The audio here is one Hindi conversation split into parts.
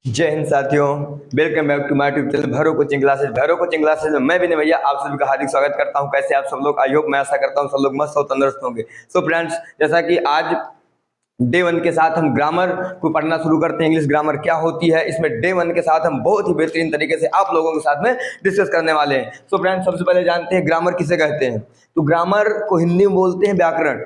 जय हिंद साथियों, welcome back to my YouTube channel Bhairav coaching classes. Bhairav coaching classes में मैं विनय भैया आप सभी का हार्दिक स्वागत करता हूं। कैसे आप सब लोग? आई होप, मैं आशा करता हूं सब लोग मस्त और तंदुरुस्त होंगे। सो फ्रेंड्स, जैसा कि आज डे 1 के साथ हम ग्रामर को पढ़ना शुरू करते हैं। इंग्लिश ग्रामर क्या होती है, इसमें डे 1 के साथ हम बहुत ही बेहतरीन तरीके से आप लोगों के साथ में डिस्कस करने वाले हैं। सो फ्रेंड्स, सबसे पहले जानते हैं ग्रामर किसे कहते हैं। तो ग्रामर को हिंदी में बोलते हैं व्याकरण।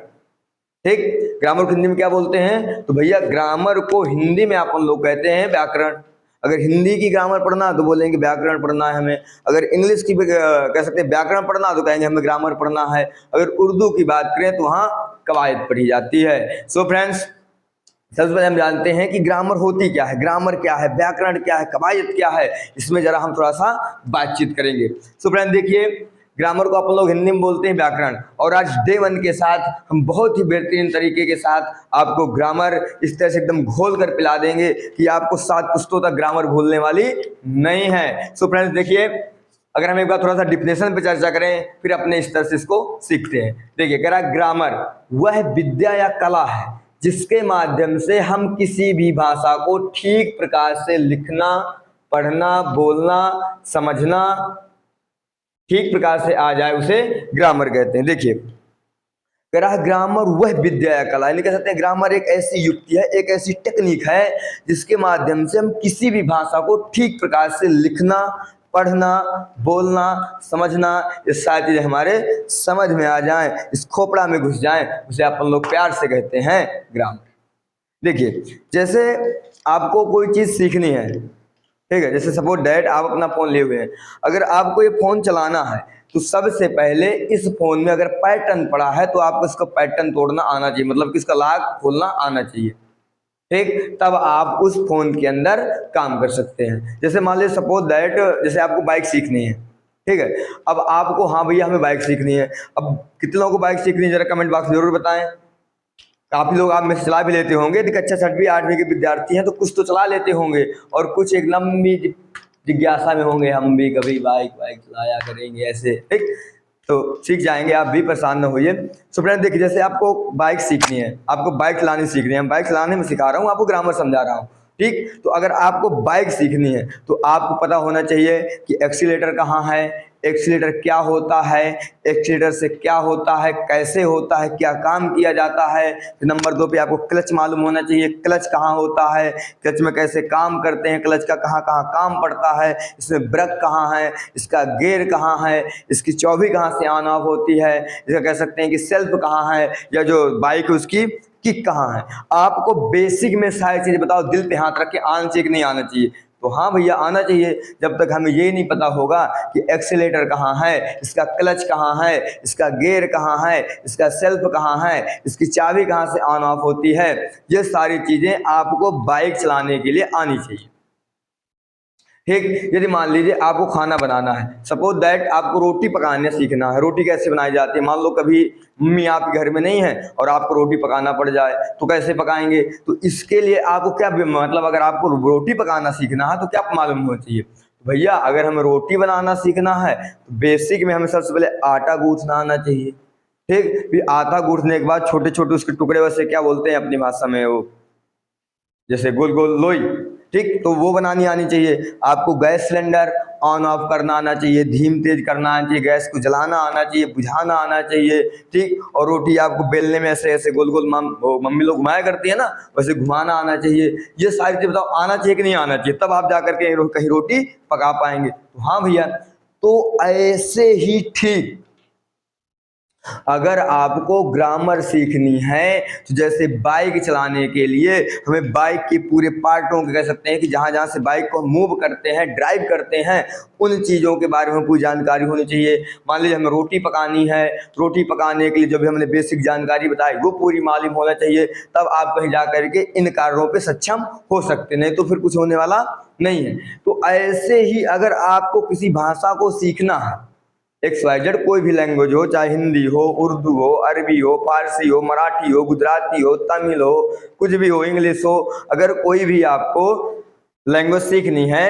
ठीक, ग्रामर को हिंदी में क्या बोलते हैं? तो भैया ग्रामर को हिंदी में अपन लोग कहते हैं व्याकरण। अगर हिंदी की ग्रामर पढ़ना तो बोलेंगे व्याकरण पढ़ना है हमें। अगर इंग्लिश की कह सकते हैं व्याकरण पढ़ना तो कहेंगे हमें ग्रामर पढ़ना है। अगर उर्दू की बात करें तो वहाँ कवायद पढ़ी जाती है। सो फ्रेंड्स, सबसे पहले हम जानते हैं कि ग्रामर होती क्या है, ग्रामर क्या है, व्याकरण क्या है, कवायद क्या है। इसमें जरा हम थोड़ा सा बातचीत करेंगे। सो फ्रेंड्स देखिए, ग्रामर को अपन लोग हिंदी में बोलते हैं व्याकरण, और आज डे 1 के साथ हम बहुत ही बेहतरीन तरीके के साथ आपको ग्रामर इस तरह से एकदम घोल कर पिला देंगे कि आपको 7 पुश्तों तक ग्रामर भूलने वाली नहीं है। सो फ्रेंड्स देखिए, अगर हम एक बार थोड़ा सा डिफिनेशन पे चर्चा करें फिर अपने स्तर से इसको सीखते हैं। देखिए, ग्रामर वह विद्या या कला है जिसके माध्यम से हम किसी भी भाषा को ठीक प्रकार से लिखना, पढ़ना, बोलना, समझना ठीक प्रकार से आ जाए, उसे ग्रामर कहते हैं। देखिए, ग्रामर वह विद्या या कला, यानी कह सकते हैं ग्रामर एक ऐसी युक्ति है, एक ऐसी टेक्निक है जिसके माध्यम से हम किसी भी भाषा को ठीक प्रकार से लिखना, पढ़ना, बोलना, समझना, ये सारी चीजें हमारे समझ में आ जाएं, इस खोपड़ा में घुस जाएं, उसे अपन लोग प्यार से कहते हैं ग्रामर। देखिए, जैसे आपको कोई चीज सीखनी है, ठीक है, जैसे सपोज डैट आप अपना फोन लिए हुए हैं, अगर आपको ये फोन चलाना है तो सबसे पहले इस फोन में अगर पैटर्न पड़ा है तो आपको इसका पैटर्न तोड़ना आना चाहिए, मतलब कि इसका लॉक खोलना आना चाहिए। ठीक, तब आप उस फोन के अंदर काम कर सकते हैं। जैसे मान लीजिए सपोज दैट, जैसे आपको बाइक सीखनी है, ठीक है, अब आपको, हाँ भैया हमें बाइक सीखनी है। अब कितने लोगों को बाइक सीखनी है, जरा कमेंट बॉक्स में जरूर बताएं। काफी लोग आप में से चला भी लेते होंगे, देखिए अच्छा 6वीं 8वीं के विद्यार्थी हैं तो कुछ तो चला लेते होंगे, और कुछ एक लंबी जिज्ञासा में होंगे, हम भी कभी बाइक चलाया करेंगे ऐसे। ठीक, तो सीख जाएंगे, आप भी परेशान न होइए। सो फ्रेंड देखिए, जैसे आपको बाइक सीखनी है, आपको बाइक चलानी सीखनी है, मैं बाइक चलाने में सिखा रहा हूँ, आपको ग्रामर समझा रहा हूँ। ठीक, तो अगर आपको बाइक सीखनी है तो आपको पता होना चाहिए कि एक्सीलेटर कहाँ है, एक्सीलेटर क्या होता है, एक्सीलेटर से क्या होता है, कैसे होता है, क्या काम किया जाता है। नंबर 2 पे आपको क्लच मालूम होना चाहिए, क्लच कहाँ होता है, क्लच में कैसे काम करते हैं, क्लच का कहाँ कहाँ काम पड़ता है, इसमें ब्रेक कहाँ है, इसका गियर कहाँ है, इसकी चाबी कहाँ से ऑन ऑफ होती है, इसका कह सकते हैं कि सेल्फ कहाँ है, या जो बाइक है उसकी किक कहाँ है। आपको बेसिक में सारी चीजें बताओ, दिल पे हाथ रख के आना चाहिए कि नहीं आना चाहिए? तो हाँ भैया आना चाहिए। जब तक हमें ये नहीं पता होगा कि एक्सीलेटर कहाँ है, इसका क्लच कहाँ है, इसका गियर कहाँ है, इसका सेल्फ कहाँ है, इसकी चाबी कहाँ से ऑन ऑफ होती है, ये सारी चीजें आपको बाइक चलाने के लिए आनी चाहिए। ठीक, यदि मान लीजिए आपको खाना बनाना है, सपोज दैट आपको रोटी पकाना सीखना है, रोटी कैसे बनाई जाती है, मान लो कभी मम्मी आपके घर में नहीं है और आपको रोटी पकाना पड़ जाए तो कैसे पकाएंगे? तो इसके लिए आपको क्या, मतलब अगर आपको रोटी पकाना सीखना है तो क्या मालूम होना चाहिए? तो भैया अगर हमें रोटी बनाना सीखना है तो बेसिक में हमें सबसे पहले आटा गूंथना आना चाहिए। ठीक, फिर आटा गूंथने के बाद छोटे छोटे उसके टुकड़े, वैसे क्या बोलते हैं अपनी भाषा में, वो जैसे गोल गोल लोई, ठीक, तो वो बनानी आनी चाहिए। आपको गैस सिलेंडर ऑन ऑफ करना आना चाहिए, धीम तेज करना आना चाहिए, गैस को जलाना आना चाहिए, बुझाना आना चाहिए। ठीक, और रोटी आपको बेलने में ऐसे ऐसे गोल गोल मम्मी लोग घुमाया करती है ना, वैसे घुमाना आना चाहिए। ये सारी चीज़ बताओ आना चाहिए कि नहीं आना चाहिए, तब आप जा करके कहीं रोटी पका पाएंगे। तो हाँ भैया, तो ऐसे ही ठीक अगर आपको ग्रामर सीखनी है तो जैसे बाइक चलाने के लिए हमें बाइक के पूरे पार्टों के, कह सकते हैं कि जहां जहां से बाइक को मूव करते हैं, ड्राइव करते हैं, उन चीज़ों के बारे में पूरी जानकारी होनी चाहिए। मान लीजिए हमें रोटी पकानी है, रोटी पकाने के लिए जो भी हमने बेसिक जानकारी बताई वो पूरी मालूम होना चाहिए, तब आप कहीं जा करके इन कार्यों पे सक्षम हो सकते, नहीं तो फिर कुछ होने वाला नहीं है। तो ऐसे ही अगर आपको किसी भाषा को सीखना है, XYZ कोई भी लैंग्वेज हो, चाहे हिंदी हो, उर्दू हो, अरबी हो, फारसी हो, मराठी हो, गुजराती हो, तमिल हो, कुछ भी हो, इंग्लिश हो, अगर कोई भी आपको लैंग्वेज सीखनी है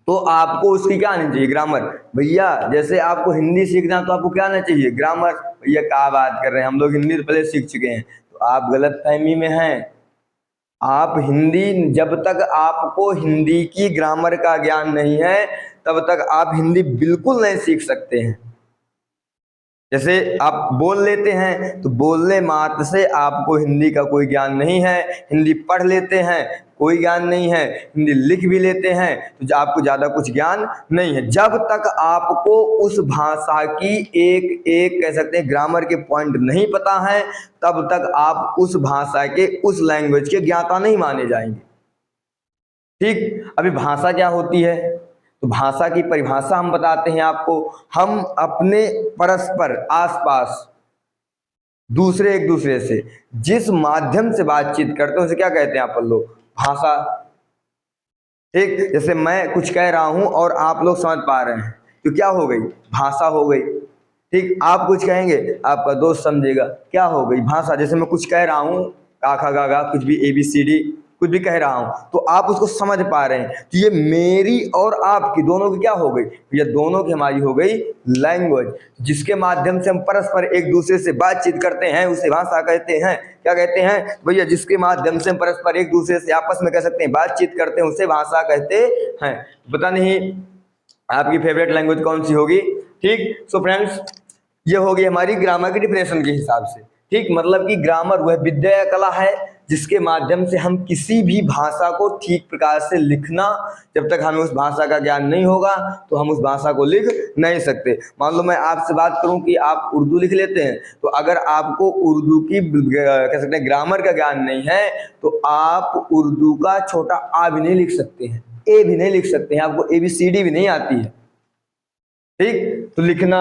तो आपको उसकी क्या आनी चाहिए? ग्रामर। भैया जैसे आपको हिंदी सीखना तो आपको क्या आना चाहिए? ग्रामर। भैया क्या बात कर रहे हैं, हम लोग हिंदी तो पहले सीख चुके हैं। तो आप गलत फहमी में हैं, आप हिंदी, जब तक आपको हिंदी की ग्रामर का ज्ञान नहीं है तब तक आप हिंदी बिल्कुल नहीं सीख सकते हैं। जैसे आप बोल लेते हैं तो बोलने मात्र से आपको हिंदी का कोई ज्ञान नहीं है, हिंदी पढ़ लेते हैं कोई ज्ञान नहीं है, हिंदी लिख भी लेते हैं तो आपको ज़्यादा कुछ ज्ञान नहीं है। जब तक आपको उस भाषा की एक एक कह सकते हैं ग्रामर के पॉइंट नहीं पता है तब तक आप उस भाषा के, उस लैंग्वेज के ज्ञाता नहीं माने जाएंगे। ठीक, अभी भाषा क्या होती है, तो भाषा की परिभाषा हम बताते हैं आपको। हम अपने परस्पर आसपास दूसरे, एक दूसरे से जिस माध्यम से बातचीत करते हैं उसे क्या कहते हैं आप लोग, भाषा। ठीक, जैसे मैं कुछ कह रहा हूं और आप लोग समझ पा रहे हैं तो क्या हो गई, भाषा हो गई। ठीक, आप कुछ कहेंगे आपका दोस्त समझेगा, क्या हो गई, भाषा। जैसे मैं कुछ कह रहा हूं, काखा गागा कुछ भी ABCD कुछ भी कह रहा हूं तो आप उसको समझ पा रहे हैं, तो ये मेरी और आपकी दोनों की क्या हो गई, ये दोनों की हमारी हो गई लैंग्वेज, जिसके माध्यम से हम परस्पर एक दूसरे से बातचीत करते हैं उसे भाषा कहते हैं। क्या कहते हैं भैया, जिसके माध्यम से हम परस्पर एक दूसरे से आपस में कह सकते हैं बातचीत करते हैं उसे भाषा कहते हैं। पता नहीं आपकी फेवरेट लैंग्वेज कौन सी होगी। ठीक, सो फ्रेंड्स ये होगी हमारी ग्रामर की डिफिनेशन के हिसाब से। ठीक, मतलब कि ग्रामर वह विद्या या कला है जिसके माध्यम से हम किसी भी भाषा को ठीक प्रकार से लिखना, जब तक हमें उस भाषा का ज्ञान नहीं होगा तो हम उस भाषा को लिख नहीं सकते। मान लो मैं आपसे बात करूं कि आप उर्दू लिख लेते हैं, तो अगर आपको उर्दू की कह सकते हैं ग्रामर का ज्ञान नहीं है तो आप उर्दू का छोटा आ भी नहीं लिख सकते हैं, ए भी नहीं लिख सकते हैं, आपको ABCD भी नहीं आती है। ठीक, तो लिखना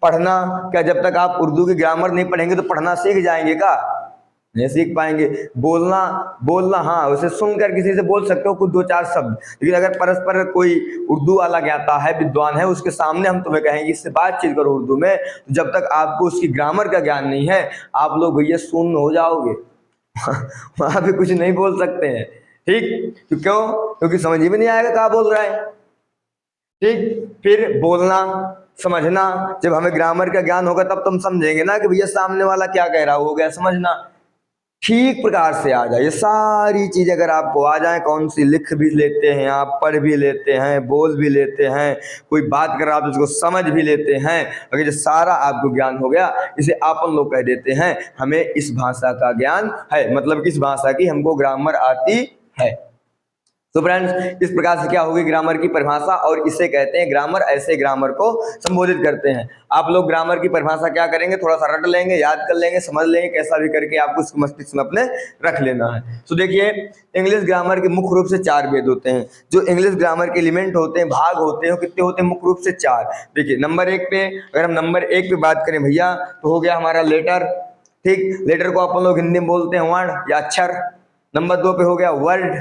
पढ़ना क्या, जब तक आप उर्दू की ग्रामर नहीं पढ़ेंगे तो पढ़ना सीख जाएंगे का, नहीं सीख पाएंगे। बोलना हाँ, उसे सुनकर किसी से बोल सकते हो कुछ दो चार शब्द, लेकिन अगर परस्पर कोई उर्दू वाला ज्ञाता है, विद्वान है, उसके सामने हम तुम्हें कहेंगे इससे बातचीत करो उर्दू में, तो जब तक आपको उसकी ग्रामर का ज्ञान नहीं है आप लोग भैया शून्य हो जाओगे वहां भी कुछ नहीं बोल सकते हैं। ठीक, तो क्यों, क्योंकि समझ ही में नहीं आएगा क्या बोल रहा है। ठीक, फिर बोलना समझना, जब हमें ग्रामर का ज्ञान होगा तब तुम समझेंगे ना कि भैया सामने वाला क्या कह रहा, हो गया समझना। ठीक प्रकार से आ जाए, ये सारी चीज अगर आपको आ जाए, कौन सी लिख भी लेते हैं आप, पढ़ भी लेते हैं, बोल भी लेते हैं, कोई बात कर रहा आप उसको समझ भी लेते हैं, अगर ये सारा आपको ज्ञान हो गया, इसे आपन लोग कह देते हैं हमें इस भाषा का ज्ञान है, मतलब इस भाषा की हमको ग्रामर आती है। तो फ्रेंड्स इस प्रकार से क्या होगी ग्रामर की परिभाषा, और इसे कहते हैं ग्रामर, ऐसे ग्रामर को संबोधित करते हैं। आप लोग ग्रामर की परिभाषा क्या करेंगे, थोड़ा सा रट लेंगे, याद कर लेंगे, समझ लेंगे, कैसा भी करके आपको इसको मस्तिष्क में अपने रख लेना है। तो देखिए इंग्लिश ग्रामर के मुख्य रूप से 4 भेद होते हैं। जो इंग्लिश ग्रामर के एलिमेंट होते हैं, भाग होते हैं, कितने होते हैं, मुख्य रूप से 4। देखिए नंबर 1 पे, अगर हम नंबर 1 पे बात करें भैया तो हो गया हमारा लेटर। ठीक, लेटर को अपन लोग हिंदी में बोलते हैं वर्ण या अक्षर। नंबर 2 पे हो गया वर्ड,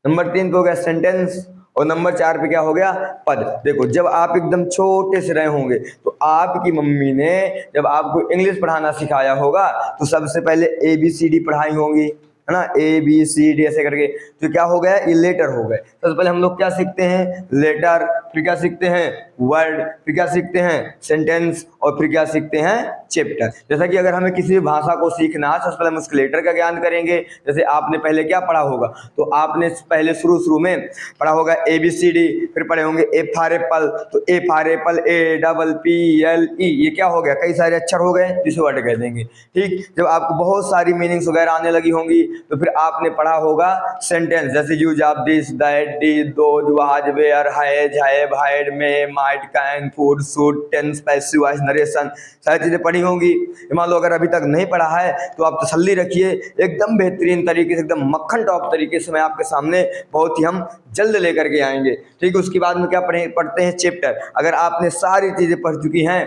नंबर 3 पे हो गया सेंटेंस, और नंबर 4 पे क्या हो गया, पद। देखो जब आप एकदम छोटे से रहे होंगे तो आपकी मम्मी ने जब आपको इंग्लिश पढ़ाना सिखाया होगा तो सबसे पहले ABCD पढ़ाई होंगी, है ना, ABCD ऐसे करके, तो क्या हो गया, ये लेटर हो गए। सबसे पहले हम लोग क्या सीखते हैं, लेटर, फिर क्या सीखते हैं, वर्ड, फिर क्या सीखते हैं, सेंटेंस, और फिर क्या सीखते हैं, चैप्टर। जैसा कि अगर हमें किसी भी भाषा को सीखना है सबसे पहले हम उसके लेटर का ज्ञान करेंगे। जैसे आपने पहले क्या पढ़ा होगा, तो आपने पहले शुरू में पढ़ा होगा ABCD, फिर पढ़े होंगे A फॉर एप्पल, तो A फॉर एप्पल APPLE, ये क्या हो गया, कई सारे अक्षर हो गए जिसे वर्ड कह देंगे। ठीक, जब आपको बहुत सारी मीनिंग्स वगैरह आने लगी होंगी तो फिर आपने पढ़ा होगा सेंटेंस, जैसे use of this, that, did, those, was, where, has, have, had, may, might, can, could, should, tense, passive voice, narration, सारी चीजें पढ़ी होंगी। मान लो अगर अभी तक नहीं पढ़ा है तो आप तसल्ली रखिए, एकदम बेहतरीन तरीके से, एकदम मक्खन टॉप तरीके से मैं आपके सामने बहुत ही हम जल्द लेकर के आएंगे। ठीक है, उसके बाद में क्या पढ़ते हैं, चैप्टर। अगर आपने सारी चीजें पढ़ चुकी हैं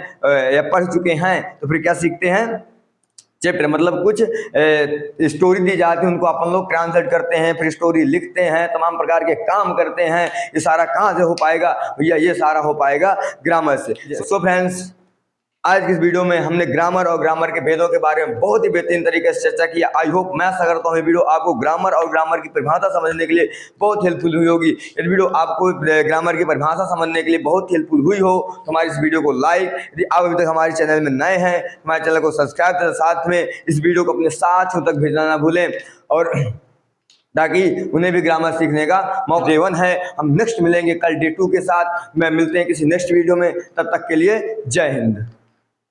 या पढ़ चुके हैं तो फिर क्या सीखते हैं, चैप्टर। मतलब कुछ स्टोरी दी जाती है उनको अपन लोग ट्रांसलेट करते हैं, फिर स्टोरी लिखते हैं, तमाम प्रकार के काम करते हैं। ये सारा कहाँ से हो पाएगा भैया, ये सारा हो पाएगा ग्रामर से। सो फ्रेंड्स आज की इस वीडियो में हमने ग्रामर और ग्रामर के भेदों के बारे में बहुत ही बेहतरीन तरीके से चर्चा की। आई होप, मैं आशा करता हूँ ये वीडियो आपको ग्रामर और ग्रामर की परिभाषा समझने के लिए बहुत हेल्पफुल हुई होगी। यदि वीडियो आपको ग्रामर की परिभाषा समझने के लिए बहुत हेल्पफुल हुई हो तो हमारी इस वीडियो को लाइक, यदि आप अभी तक हमारे चैनल में नए हैं हमारे चैनल को सब्सक्राइब करें, साथ में इस वीडियो को अपने साथियों तक भेजना ना भूलें। और ताकि उन्हें भी ग्रामर सीखने का मौका। डे 1 है, हम नेक्स्ट मिलेंगे कल डे 2 के साथ। मैं मिलते हैं किसी नेक्स्ट वीडियो में, तब तक के लिए जय हिंद।